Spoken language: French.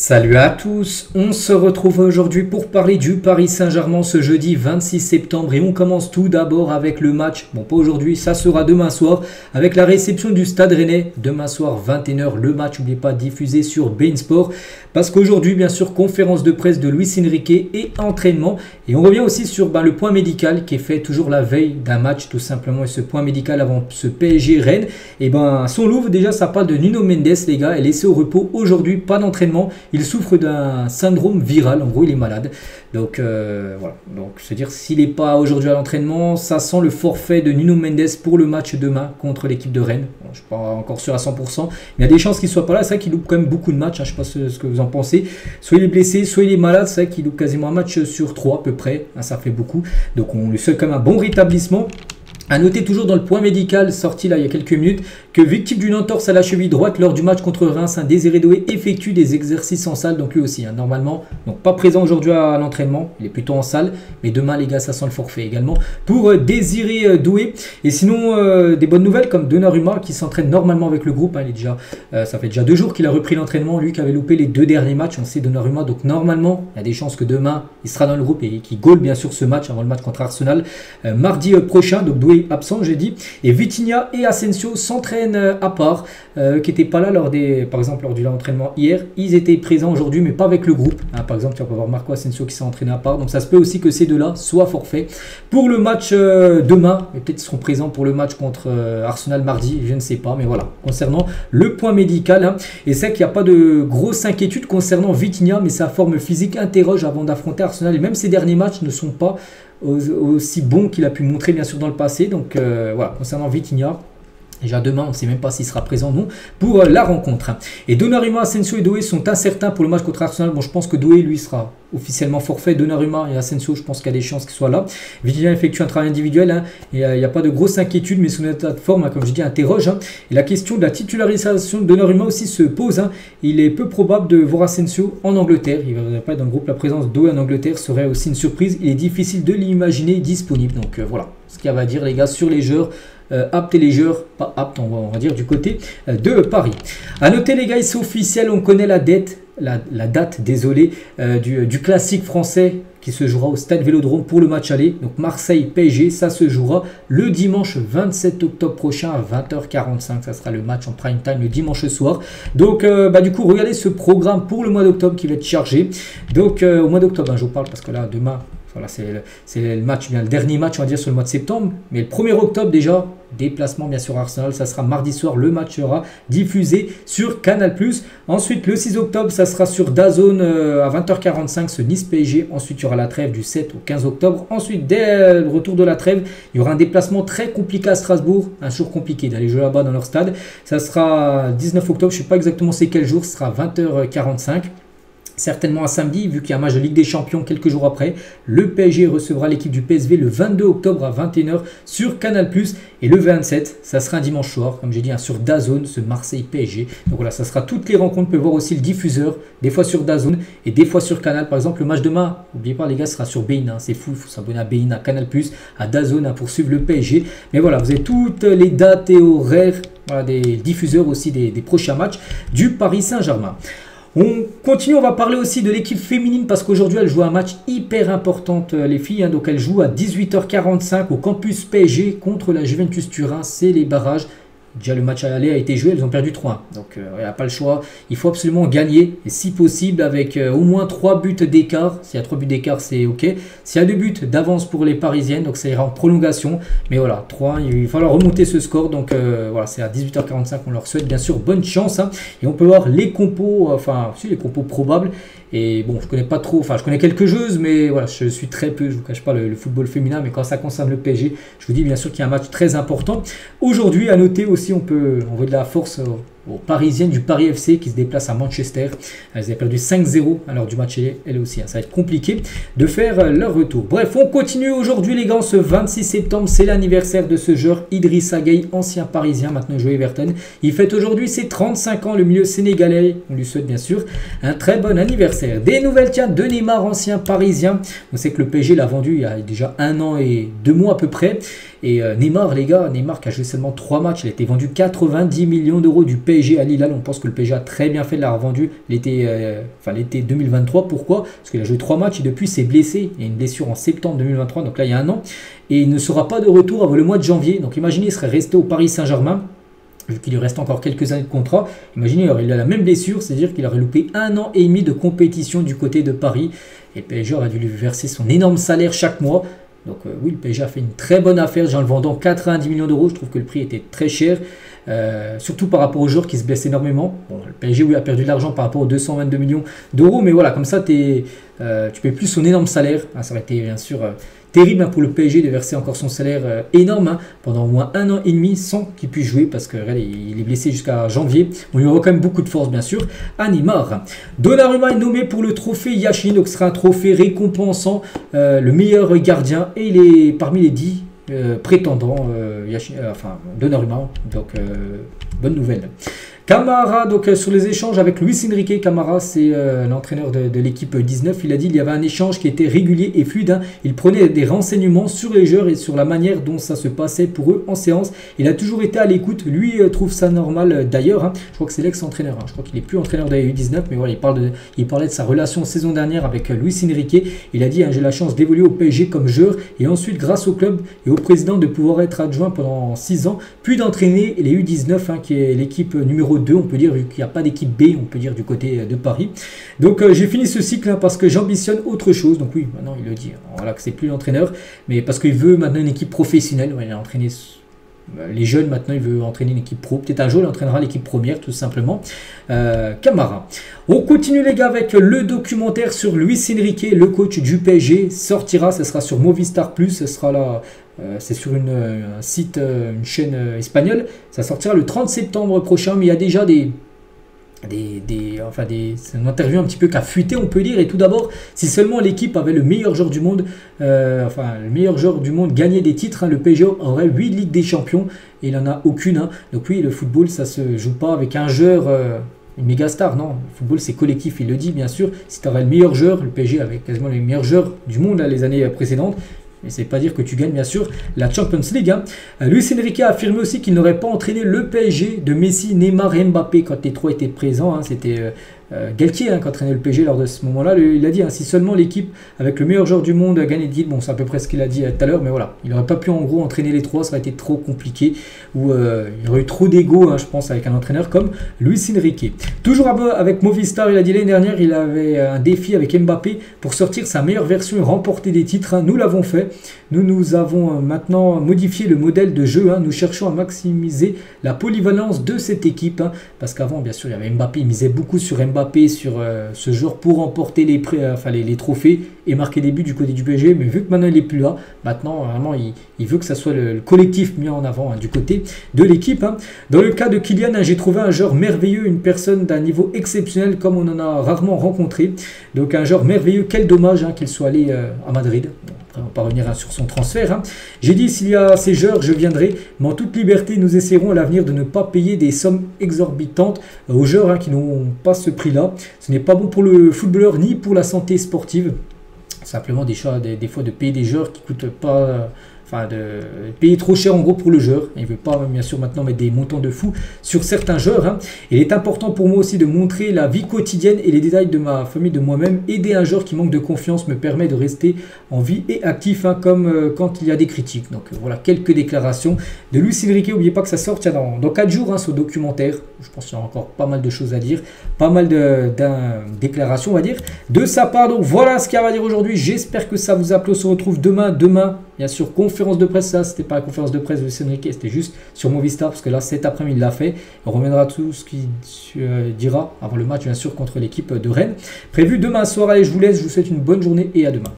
Salut à tous, on se retrouve aujourd'hui pour parler du Paris Saint-Germain ce jeudi 26 septembre et on commence tout d'abord avec le match, bon pas aujourd'hui, ça sera demain soir avec la réception du Stade Rennais, demain soir 21h, le match n'oubliez pas diffusé sur beIN Sport parce qu'aujourd'hui bien sûr conférence de presse de Luis Enrique et entraînement et on revient aussi sur le point médical qui est fait toujours la veille d'un match tout simplement et ce point médical avant ce PSG Rennes et son Louvre déjà ça parle de Nuno Mendes les gars, est laissé au repos aujourd'hui, pas d'entraînement. Il souffre d'un syndrome viral, en gros il est malade. Donc voilà, donc c'est-à-dire s'il n'est pas aujourd'hui à l'entraînement, ça sent le forfait de Nuno Mendes pour le match demain contre l'équipe de Rennes. Bon, je ne suis pas encore sûr à 100%, mais il y a des chances qu'il ne soit pas là. C'est vrai qu'il loupe quand même beaucoup de matchs, je ne sais pas ce que vous en pensez. Soit il est blessé, soit il est malade, c'est vrai qu'il loupe quasiment un match sur 3 à peu près, ça fait beaucoup. Donc on lui souhaite quand même un bon rétablissement. A noter toujours dans le point médical sorti là il y a quelques minutes que victime d'une entorse à la cheville droite lors du match contre Reims, Désiré Doué effectue des exercices en salle, donc lui aussi normalement, donc pas présent aujourd'hui à l'entraînement, il est plutôt en salle, mais demain les gars ça sent le forfait également pour Désiré Doué. Et sinon des bonnes nouvelles comme Donnarumma qui s'entraîne normalement avec le groupe, il est déjà, ça fait déjà 2 jours qu'il a repris l'entraînement, lui qui avait loupé les 2 derniers matchs, on sait Donnarumma, donc normalement il y a des chances que demain il sera dans le groupe et qu'il goal bien sûr ce match avant le match contre Arsenal mardi prochain, donc Doué absent j'ai dit, et Vitinha et Asensio s'entraînent à part, qui n'étaient pas là par exemple lors de l'entraînement hier, ils étaient présents aujourd'hui mais pas avec le groupe, par exemple tu vas voir Marco Asensio qui s'est entraîné à part, donc ça se peut aussi que ces deux-là soient forfaits pour le match demain, et peut-être ils seront présents pour le match contre Arsenal mardi, je ne sais pas, mais voilà, concernant le point médical, et c'est qu'il n'y a pas de grosse inquiétude concernant Vitinha, mais sa forme physique interroge avant d'affronter Arsenal, et même ses derniers matchs ne sont pas aussi bon qu'il a pu montrer bien sûr dans le passé. Donc voilà, concernant Vitinha, déjà demain on ne sait même pas s'il sera présent non pour la rencontre. Et Donnarumma, Asensio et Doué sont incertains pour le match contre Arsenal. Bon, je pense que Doué lui sera officiellement forfait. Donnarumma et Asensio, je pense qu'il y a des chances qu'ils soient là. Vitinha effectue un travail individuel, et il n'y a pas de grosse inquiétude, mais son état de forme, comme je dis, interroge. Et la question de la titularisation de Donnarumma aussi se pose. Il est peu probable de voir Asensio en Angleterre. Il ne va pas être dans le groupe. La présence d'Oué en Angleterre serait aussi une surprise. Il est difficile de l'imaginer disponible. Donc voilà ce qu'il y a à dire les gars sur les joueurs. Aptes et les joueurs pas aptes, on va dire du côté de Paris. A noter les gars, c'est officiel, on connaît la date désolé, du classique français qui se jouera au Stade Vélodrome pour le match aller. Donc Marseille-PSG, ça se jouera le dimanche 27 octobre prochain à 20h45. Ça sera le match en prime time le dimanche soir. Donc du coup, regardez ce programme pour le mois d'octobre qui va être chargé. Donc au mois d'octobre, je vous parle parce que là, demain, voilà, c'est le match, bien le dernier match on va dire sur le mois de septembre, mais le 1er octobre déjà, déplacement bien sûr à Arsenal, ça sera mardi soir, le match sera diffusé sur Canal+. Ensuite le 6 octobre, ça sera sur DAZN à 20h45 ce Nice PSG. Ensuite il y aura la trêve du 7 au 15 octobre. Ensuite dès le retour de la trêve, il y aura un déplacement très compliqué à Strasbourg, un jour compliqué d'aller jouer là-bas dans leur stade. Ça sera 19 octobre, je ne sais pas exactement c'est quel jour, ce sera 20h45. Certainement un samedi, vu qu'il y a un match de Ligue des Champions quelques jours après. Le PSG recevra l'équipe du PSV le 22 octobre à 21h sur Canal+. Et le 27, ça sera un dimanche soir, comme j'ai dit, sur DAZN, ce Marseille-PSG. Donc voilà, ça sera toutes les rencontres. On peut voir aussi le diffuseur, des fois sur DAZN et des fois sur Canal. Par exemple, le match demain, n'oubliez pas les gars, sera sur beIN. C'est fou, il faut s'abonner à beIN, à Canal+, à DAZN pour suivre le PSG. Mais voilà, vous avez toutes les dates et horaires, voilà, des diffuseurs aussi des prochains matchs du Paris Saint-Germain. On continue, on va parler aussi de l'équipe féminine parce qu'aujourd'hui elle joue un match hyper important les filles, donc elle joue à 18h45 au campus PSG contre la Juventus Turin, c'est les barrages. Déjà le match à aller a été joué, elles ont perdu 3-1. Donc il n'y a pas le choix, il faut absolument gagner. Et si possible avec au moins 3 buts d'écart. S'il y a 3 buts d'écart c'est ok. S'il y a 2 buts d'avance pour les Parisiennes, donc ça ira en prolongation. Mais voilà, 3, il va falloir remonter ce score. Donc voilà, c'est à 18h45, on leur souhaite bien sûr bonne chance. Et on peut voir les compos, les compos probables. Et bon, je connais pas trop, je connais quelques joueuses, mais voilà, je suis très peu, je vous cache pas le football féminin, mais quand ça concerne le PSG, je vous dis bien sûr qu'il y a un match très important. Aujourd'hui, à noter aussi, on peut envoyer de la force aux Parisiennes du Paris FC qui se déplacent à Manchester. Elles avaient perdu 5-0 à l'heure du match, elle aussi. Ça va être compliqué de faire leur retour. Bref, on continue aujourd'hui les gars, ce 26 septembre, c'est l'anniversaire de ce joueur Idrissa Gueye, ancien parisien, maintenant joué Everton. Il fête aujourd'hui ses 35 ans, le milieu sénégalais. On lui souhaite bien sûr un très bon anniversaire. Des nouvelles, tiens, de Neymar, ancien parisien. On sait que le PSG l'a vendu il y a déjà 1 an et 2 mois à peu près. Et Neymar, les gars, Neymar qui a joué seulement 3 matchs, il a été vendu 90 millions d'euros du PSG PSG à Lille. On pense que le PSG a très bien fait de l'avoir vendu l'été 2023. Pourquoi? Parce qu'il a joué 3 matchs et depuis s'est blessé. Il y a une blessure en septembre 2023, donc là il y a un an. Et il ne sera pas de retour avant le mois de janvier. Donc imaginez, il serait resté au Paris Saint-Germain, vu qu'il lui reste encore quelques années de contrat. Imaginez, il a la même blessure, c'est-à-dire qu'il aurait loupé 1 an et demi de compétition du côté de Paris. Et le PSG aurait dû lui verser son énorme salaire chaque mois. Donc oui, le PSG a fait une très bonne affaire en le vendant 90 millions d'euros. Je trouve que le prix était très cher, surtout par rapport aux joueurs qui se blessent énormément. Bon, le PSG oui, a perdu de l'argent par rapport aux 222 millions d'euros, mais voilà, comme ça, tu payes plus son énorme salaire. Ça aurait été bien sûr terrible pour le PSG de verser encore son salaire énorme pendant au moins 1 an et demi sans qu'il puisse jouer parce qu'il est blessé jusqu'à janvier. On lui aura quand même beaucoup de force bien sûr à Neymar. Donnarumma est nommé pour le trophée Yashin, donc ce sera un trophée récompensant le meilleur gardien et il est parmi les 10 prétendants Donnarumma, donc bonne nouvelle. Camara, donc sur les échanges avec Luis Enrique. Camara, c'est l'entraîneur de l'équipe 19. Il a dit qu'il y avait un échange qui était régulier et fluide. Il prenait des renseignements sur les joueurs et sur la manière dont ça se passait pour eux en séance. Il a toujours été à l'écoute. Lui trouve ça normal d'ailleurs. Je crois que c'est l'ex-entraîneur. Je crois qu'il n'est plus entraîneur de la U19, mais voilà, il parlait de sa relation saison dernière avec Luis Enrique. Il a dit j'ai la chance d'évoluer au PSG comme joueur et ensuite grâce au club et au président de pouvoir être adjoint pendant 6 ans, puis d'entraîner les U19 qui est l'équipe numéro 2, on peut dire, vu qu'il n'y a pas d'équipe B, on peut dire, du côté de Paris. Donc j'ai fini ce cycle parce que j'ambitionne autre chose. Donc oui, maintenant il le dit, voilà, que c'est plus l'entraîneur, mais parce qu'il veut maintenant une équipe professionnelle. Il a entraîné les jeunes, maintenant il veut entraîner une équipe pro. Peut-être un jour il entraînera l'équipe première, tout simplement. Camara. On continue les gars avec le documentaire sur Luis Enrique, le coach du PSG. Sortira, ce sera sur Movistar Plus, ce sera là. C'est sur un site, une chaîne espagnole. Ça sortira le 30 septembre prochain, mais il y a déjà c'est une interview un petit peu qui a fuité, on peut dire. Et tout d'abord, si seulement l'équipe avait le meilleur joueur du monde, gagné des titres, le PSG aurait 8 Ligues des Champions et il n'en a aucune. Donc oui, le football, ça se joue pas avec un joueur, une méga star, non. Le football, c'est collectif, il le dit bien sûr. Si tu aurais le meilleur joueur, le PSG avait quasiment les meilleurs joueurs du monde les années précédentes. Mais c'est pas dire que tu gagnes bien sûr la Champions League. Luis Enrique a affirmé aussi qu'il n'aurait pas entraîné le PSG de Messi, Neymar et Mbappé quand les trois étaient présents. C'était Galtier qui entraînait le PSG lors de ce moment-là. Il a dit si seulement l'équipe avec le meilleur joueur du monde a gagné de titre, bon c'est à peu près ce qu'il a dit tout à l'heure, mais voilà, il n'aurait pas pu en gros entraîner les trois, ça aurait été trop compliqué, ou il y aurait eu trop d'ego, je pense, avec un entraîneur comme Luis Enrique. Toujours avec Movistar, il a dit l'année dernière, il avait un défi avec Mbappé pour sortir sa meilleure version et remporter des titres. Nous l'avons fait. Nous avons maintenant modifié le modèle de jeu. Nous cherchons à maximiser la polyvalence de cette équipe. Parce qu'avant, bien sûr, il y avait Mbappé. Il misait beaucoup sur Mbappé, sur ce joueur pour remporter les trophées et marquer des buts du côté du PSG. Mais vu que maintenant, il n'est plus là, maintenant, vraiment, il veut que ça soit le collectif mis en avant du côté de l'équipe. Dans le cas de Kylian, j'ai trouvé un joueur merveilleux, une personne d'un niveau exceptionnel comme on en a rarement rencontré. Donc, un joueur merveilleux. Quel dommage qu'il soit allé à Madrid. On va pas revenir sur son transfert. J'ai dit, s'il y a ces joueurs, je viendrai. Mais en toute liberté, nous essaierons à l'avenir de ne pas payer des sommes exorbitantes aux joueurs qui n'ont pas ce prix-là. Ce n'est pas bon pour le footballeur ni pour la santé sportive. Simplement des fois de payer des joueurs qui ne coûtent pas... de payer trop cher en gros pour le joueur. Il ne veut pas bien sûr maintenant mettre des montants de fou sur certains joueurs. Il est important pour moi aussi de montrer la vie quotidienne et les détails de ma famille, de moi-même. Aider un joueur qui manque de confiance me permet de rester en vie et actif comme quand il y a des critiques. Donc voilà quelques déclarations de Luis Enrique. N'oubliez pas que ça sort dans 4 jours ce documentaire. Je pense qu'il y aura encore pas mal de choses à dire. Pas mal de déclarations on va dire de sa part. Donc voilà ce qu'il y a à dire aujourd'hui. J'espère que ça vous a plu. On se retrouve demain. Bien sûr, conférence de presse, ça c'était pas la conférence de presse de Luis Enrique, c'était juste sur Movistar parce que là cet après-midi il l'a fait. On reviendra tout ce qu'il dira avant le match bien sûr contre l'équipe de Rennes. Prévu demain soir, allez je vous laisse, je vous souhaite une bonne journée et à demain.